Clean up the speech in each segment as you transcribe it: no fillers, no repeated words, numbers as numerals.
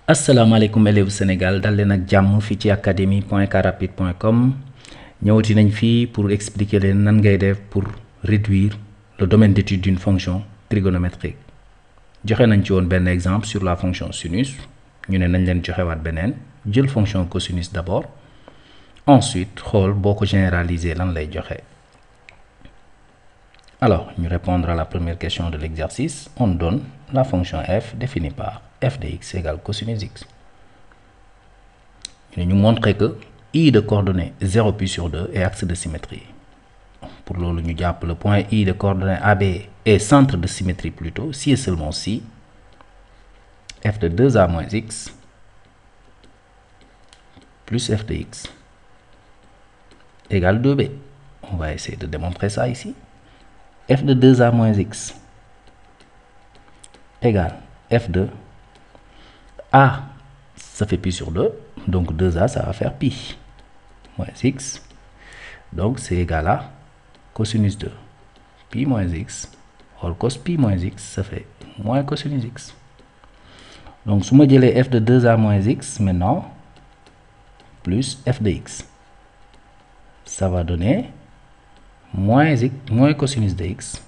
asalaamaaleykum élèves Sénégal dal leen ak jàmm fii ci académie.carrapide.com ñëwati nañ fii pour expliquer leen nan ngay def pour réduire le domaine d'étude d'une fonction trigonométrique joxe nañ ci woon benn exemple sur la fonction sinus ñu ne nañ leen joxewaat beneen jël fonction cosinus d'abord ensuite xool boo ko généraliser lan lay joxe. Alors, nous répondre à la première question de l'exercice, on donne la fonction f définie par f de x égale cosinus x. Nous montrer que i de coordonnées 0 pi sur 2 est axe de symétrie. Pour le nous diable le point i de coordonnées AB est centre de symétrie plutôt, si et seulement si f de 2a moins x plus f de x égale 2b. On va essayer de démontrer ça ici. F de 2a moins x égale f de a, ça fait pi sur 2, donc 2a, ça va faire pi, moins x, donc c'est égal à cosinus 2, pi moins x, or cos pi moins x, ça fait moins cosinus x. Donc, si je dis f de 2a moins x, maintenant, plus f de x, ça va donner moins cosinus de x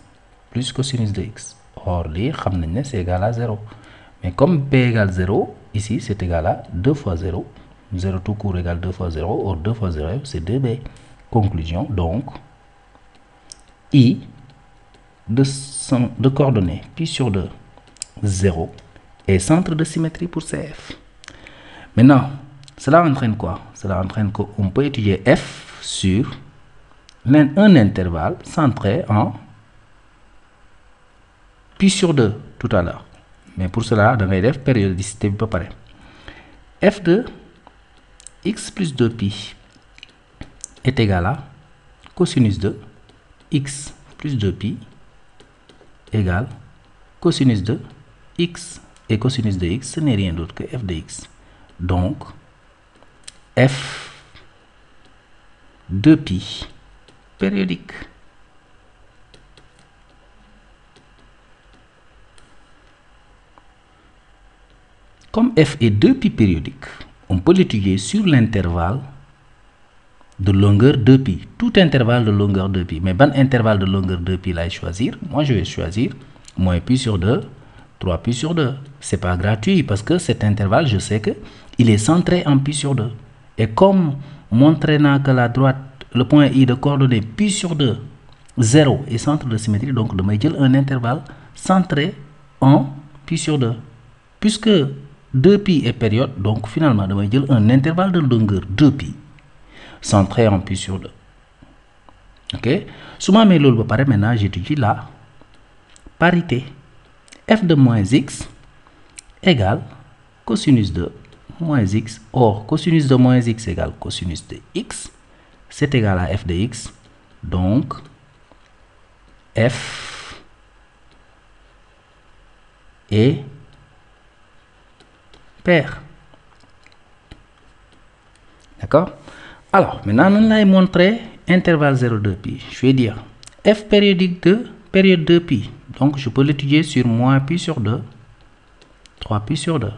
plus cosinus de x. Or, c'est égal à 0. Mais comme p égale 0, ici, c'est égal à 2 fois 0. 0 tout court égale 2 fois 0. Or, 2 fois 0, c'est 2b. Conclusion, donc, i de coordonnées pi sur 2, 0, est centre de symétrie pour CF. Maintenant, cela entraîne quoi? Cela entraîne qu'on peut étudier f sur un intervalle centré en pi sur 2 tout à l'heure. Mais pour cela, on va faire périodicité préparée. F de x plus 2pi est égal à cosinus de x plus 2pi égale cosinus de x. Et cosinus de x, ce n'est rien d'autre que f de x. Donc, f de pi périodique. Comme f est 2pi périodique, on peut l'étudier sur l'intervalle de longueur 2pi. Tout intervalle de longueur 2pi. Mais bon intervalle de longueur 2pi là, choisir. Moi, je vais choisir moins pi sur 2, 3 pi sur 2. C'est pas gratuit parce que cet intervalle, je sais que il est centré en pi sur 2. Et comme montrant que la droite, le point i de coordonnées pi sur 2, 0 est centre de symétrie, donc je vais un intervalle centré en pi sur 2. Puisque 2pi est période, donc finalement, je vais un intervalle de longueur 2pi centré en pi sur 2. Ok? Si je mets l'autre pareil, maintenant j'étudie la parité. F de moins x égale cosinus de moins x. Or, cosinus de moins x égale cosinus de x. C'est égal à f de x. Donc, f est pair. D'accord? Alors, maintenant, on va montrer intervalle 0,2pi. Je vais dire f périodique de période 2pi. Donc, je peux l'étudier sur moins pi sur 2, 3 pi sur 2.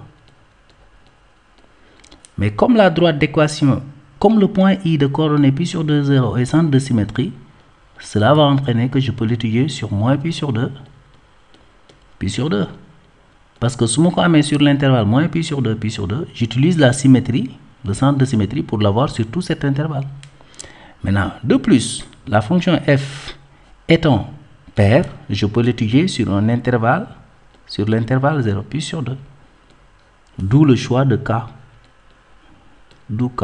Mais comme la droite d'équation, comme le point i de coordonnées pi sur 2, 0 est centre de symétrie, cela va entraîner que je peux l'étudier sur moins pi sur 2, pi sur 2. Parce que si je mets sur l'intervalle moins pi sur 2, j'utilise la symétrie, le centre de symétrie pour l'avoir sur tout cet intervalle. Maintenant, de plus, la fonction f étant paire, je peux l'étudier sur un intervalle, sur l'intervalle 0 pi sur 2. D'où le choix de k. D'où k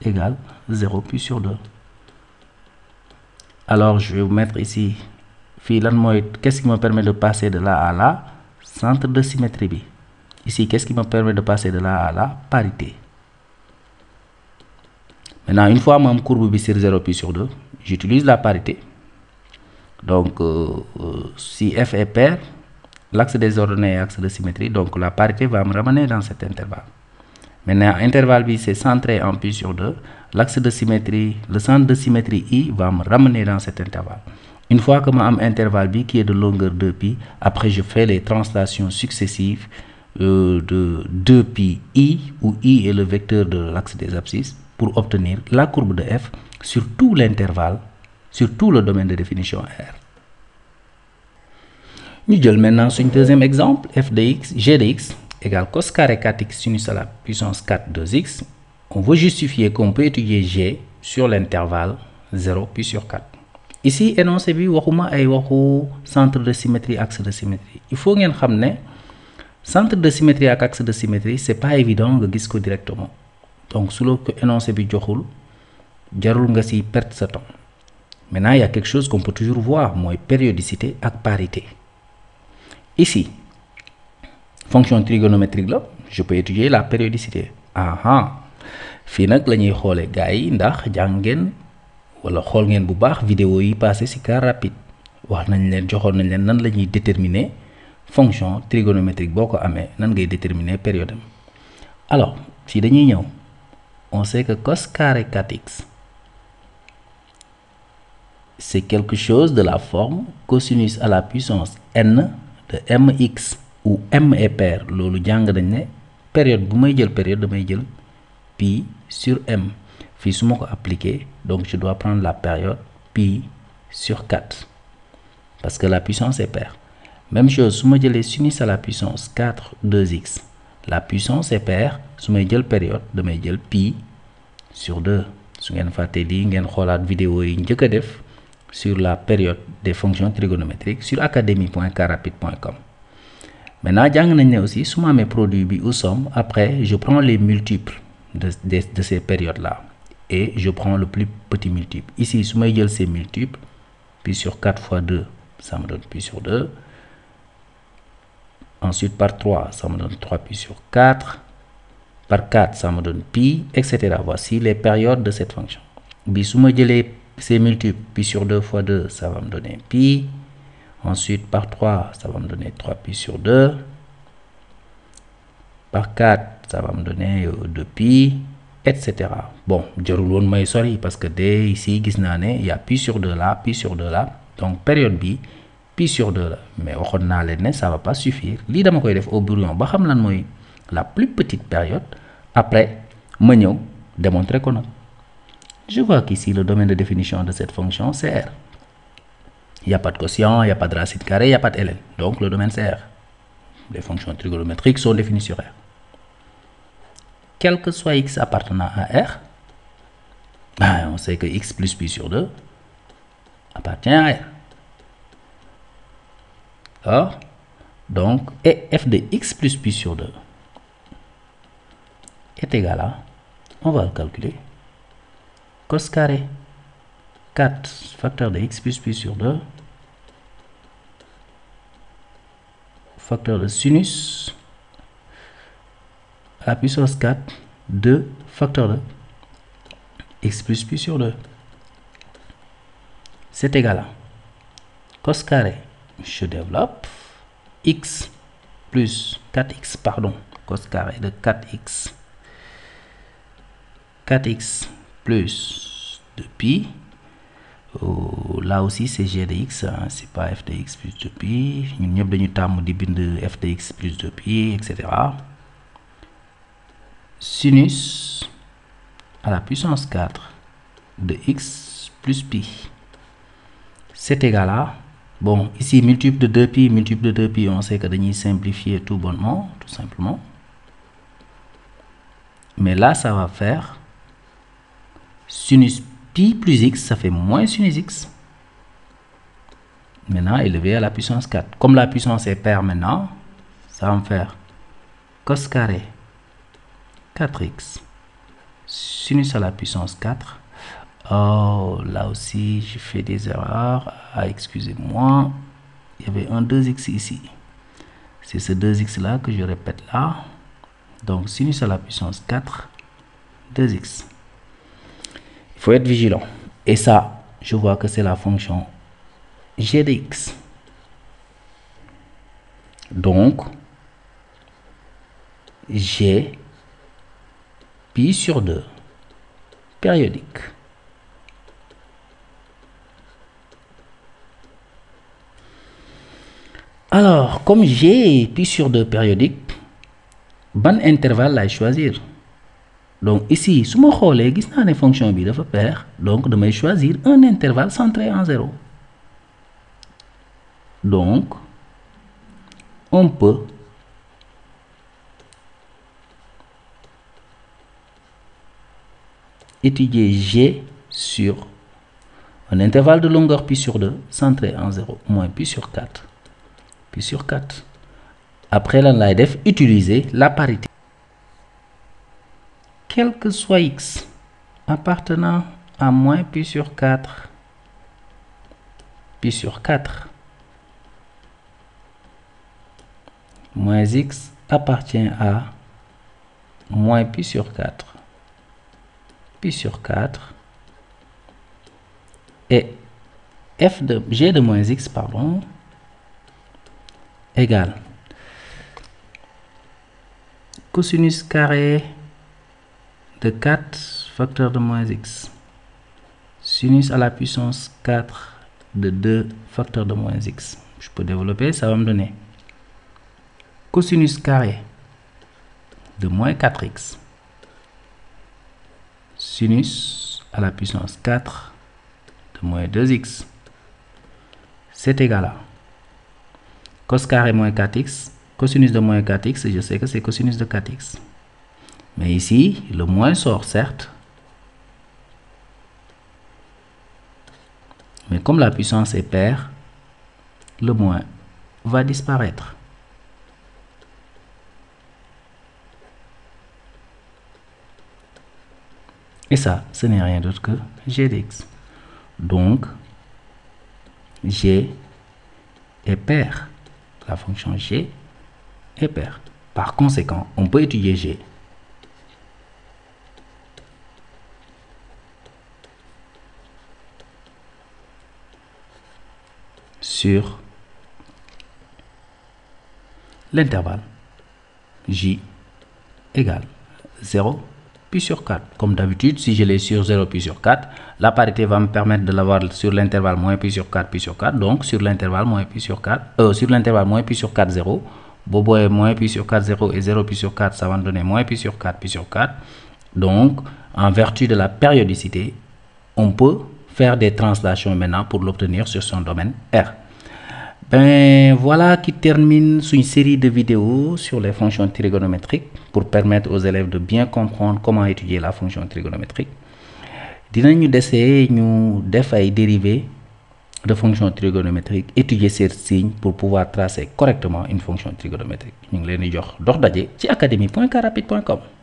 égale 0 pi sur 2. Alors, je vais vous mettre ici, qu'est-ce qui me permet de passer de là à là? Centre de symétrie. Ici, qu'est-ce qui me permet de passer de là à là? Parité. Maintenant, une fois mon courbe sur 0 pi sur 2, j'utilise la parité. Donc, si f est paire, l'axe des ordonnées est axe de symétrie, donc la parité va me ramener dans cet intervalle. Maintenant, intervalle B, c'est centré en pi sur 2. L'axe de symétrie, le centre de symétrie I va me ramener dans cet intervalle. Une fois que j'ai un intervalle B qui est de longueur 2pi, après je fais les translations successives de 2pi i, où i est le vecteur de l'axe des abscisses, pour obtenir la courbe de f sur tout l'intervalle, sur tout le domaine de définition R. Nous allons maintenant sur un deuxième exemple, f de x, g de x égale cos carré 4x sinus à la puissance 4 2x. On veut justifier qu'on peut étudier g sur l'intervalle 0 puis sur 4. Ici, énoncé bi waxuma ay waxu centre de symétrie, axe de symétrie. Il faut ngeen xam ne centre de symétrie ak axe de symétrie, c'est pas évident nga gis ko directement. Donc su la ko énoncé bi joxul jarul nga si perdre sa temps. Maintenant, il y a quelque chose qu'on peut toujours voir, mooy périodicité ak parité. Ici, fonction trigonométrique là, je peux étudier la périodicité. Fii nag la ñuy xoole gars yi ndax jàng ngeen wala xool ngeen bu baax vidéo yi passé ci car rapide wax nañ leen joxoon nañ leen nan la ñuy déterminer fonction trigonométrique boo ko amee nan ngay déterminer période am. Alors fii dañuy ñëw on sait que cos carré 4x c'est quelque chose de la forme cosinus à la puissance n de mx où m est pair. Loolu jàng nañ ne période bu may jël période damay jël pi sur m. Fii su ma ko appliquer, donc je dois prendre la période pi sur 4 parce que la puissance est paire. Même chose su ma jëlee sinus à la puissance 4 2x, la puissance est paire. Su may jël période damay jël pi sur 2. Su ngeen fàtte lii ngeen xoolaat vidéo yi njëkk a def sur la période des fonctions trigonométriques sur académie.carrapide.com. Maintenant jàng nañ ne aussi su ma amee produit bi ou somme, après je prends les multiples de ces périodes là et je prends le plus petit multiple. Ici su may jël ces multiples, pi sur 4 fois 2 ça me donne pi sur 2, ensuite par 3 ça me donne 3 pi sur 4, par 4 ça me donne pi, etc. Voici les périodes de cette fonction. Bi su ma jëlee ces multiples, pi sur 2 fois 2 ça va me donner pi, ensuite par 3 ça va me donner 3 pi sur 2, par 4 ça va me donner 2 pi, etc. Bon, jarul woon may sori parce que dès ici gis naa ne y a pi sur 2 là, pi sur 2 là, donc période bi pi sur 2 là. Mais waxoon naa leen ne ça va pas suffire. Lii dama koy def au brouillon ba xam lan mooy la plus petite période, après ma ñëw démontrer ko nag. Je vois qu'ici le domaine de définition de cette fonction c'est R. Il n'y a pas de quotient, il n'y a pas de racine carrée, il n'y a pas de ln. Donc le domaine c'est R. Les fonctions trigonométriques sont définies sur R. Quel que soit x appartenant à R, on sait que x plus pi sur 2 appartient à R. Or, donc, et f de x plus pi sur 2 est égal à, on va le calculer, cos carré 4 facteur de x plus pi sur 2 facteur de sinus à la puissance 4 2 facteur de x plus pi sur 2. C'est égal à cos carré, je développe, x plus 4x, pardon, cos carré de 4x plus 2pi. Là aussi c'est g de x, hein, c'est pas f de x plus 2pi. Ñun ñëpp dañu tàmm di bind f de x plus 2pi, etc. Sinus à la puissance 4 de x plus pi. C'est égal à, bon, ici multiple de 2pi, on sait que dañuy simplifier tout bonnement, tout simplement. Mais là, ça va faire sinus pi plus x, ça fait moins sinus x. Maintenant, élevé à la puissance 4. Comme la puissance est paire maintenant, ça va me faire cos carré 4x sinus à la puissance 4. Oh, là aussi, je fais des erreurs. Ah, excusez-moi. Il y avait un 2x ici. C'est ce 2x là que je répète là. Donc, sinus à la puissance 4, 2x. Il faut être vigilant. Et ça, je vois que c'est la fonction g de x. Donc, g pi sur 2 périodique. Alors, comme g est pi sur 2 périodique, ban intervalle laay choisir. Donc ici su ma xoolee gis naa ne fonction bi dafa pair, donc damay choisir un intervalle centré en 0. Donc on peut étudier G sur un intervalle de longueur pi sur 2 centré en 0 moins pi sur 4. Pi sur 4. Après lan laay def utiliser la parité. Quel que soit x appartenant à moins pi sur 4, pi sur 4, moins x appartient à moins pi sur 4, pi sur 4, et f de g de moins x, pardon, égale cosinus carré de 4 facteur de moins x, sinus à la puissance 4 de 2 facteur de moins x. Je peux développer, ça va me donner cosinus carré de moins 4x, sinus à la puissance 4 de moins 2x, c'est égal à cos carré moins 4x, cosinus de moins 4x, je sais que c'est cosinus de 4x. Mais ici, le moins sort, certes. Mais comme la puissance est paire, le moins va disparaître. Et ça, ce n'est rien d'autre que g de x. Donc, g est paire. La fonction g est paire. Par conséquent, on peut étudier g sur l'intervalle j égale 0 pi sur 4. Comme d'habitude, si je l'ai sur 0 pi sur 4, la parité va me permettre de l'avoir sur l'intervalle moins pi sur 4 pi sur 4. Donc sur l'intervalle moins pi sur 4, sur l'intervalle moins pi sur 4 0, bobo est moins pi sur 4 0 et 0 pi sur 4, ça va me donner moins pi sur 4 pi sur 4. Donc en vertu de la périodicité, on peut faire des translations maintenant pour l'obtenir sur son domaine R. Ben voilà qui termine une série de vidéos sur les fonctions trigonométriques pour permettre aux élèves de bien comprendre comment étudier la fonction trigonométrique. Dinañu essayer ñu def ay dérivés de fonctions trigonométriques, étudier ces signes pour pouvoir tracer correctement une fonction trigonométrique. Ñu ngi leen di jox dox daje ci académie.carrapide.com.